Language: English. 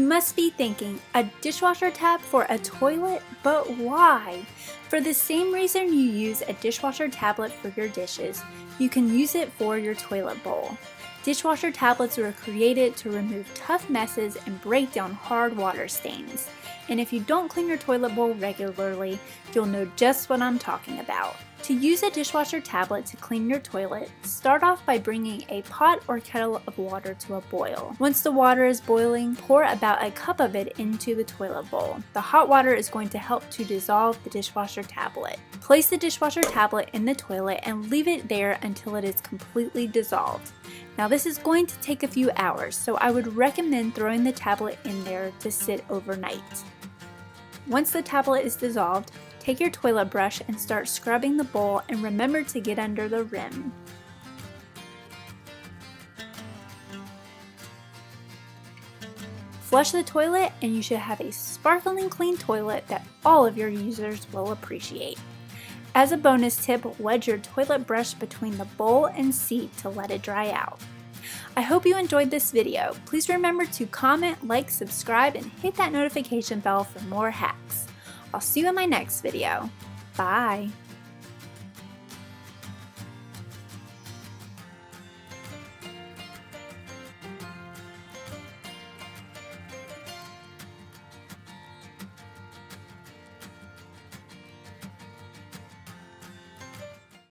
must be thinking, a dishwasher tab for a toilet? But why? For the same reason you use a dishwasher tablet for your dishes, you can use it for your toilet bowl. Dishwasher tablets were created to remove tough messes and break down hard water stains. And if you don't clean your toilet bowl regularly, you'll know just what I'm talking about. To use a dishwasher tablet to clean your toilet, start off by bringing a pot or kettle of water to a boil. Once the water is boiling, pour about a cup of it into the toilet bowl. The hot water is going to help to dissolve the dishwasher tablet. Place the dishwasher tablet in the toilet and leave it there until it is completely dissolved. Now this is going to take a few hours, so I would recommend throwing the tablet in there to sit overnight. Once the tablet is dissolved, take your toilet brush and start scrubbing the bowl, and remember to get under the rim. Flush the toilet and you should have a sparkling clean toilet that all of your users will appreciate. As a bonus tip, wedge your toilet brush between the bowl and seat to let it dry out. I hope you enjoyed this video. Please remember to comment, like, subscribe, and hit that notification bell for more hacks. I'll see you in my next video. Bye!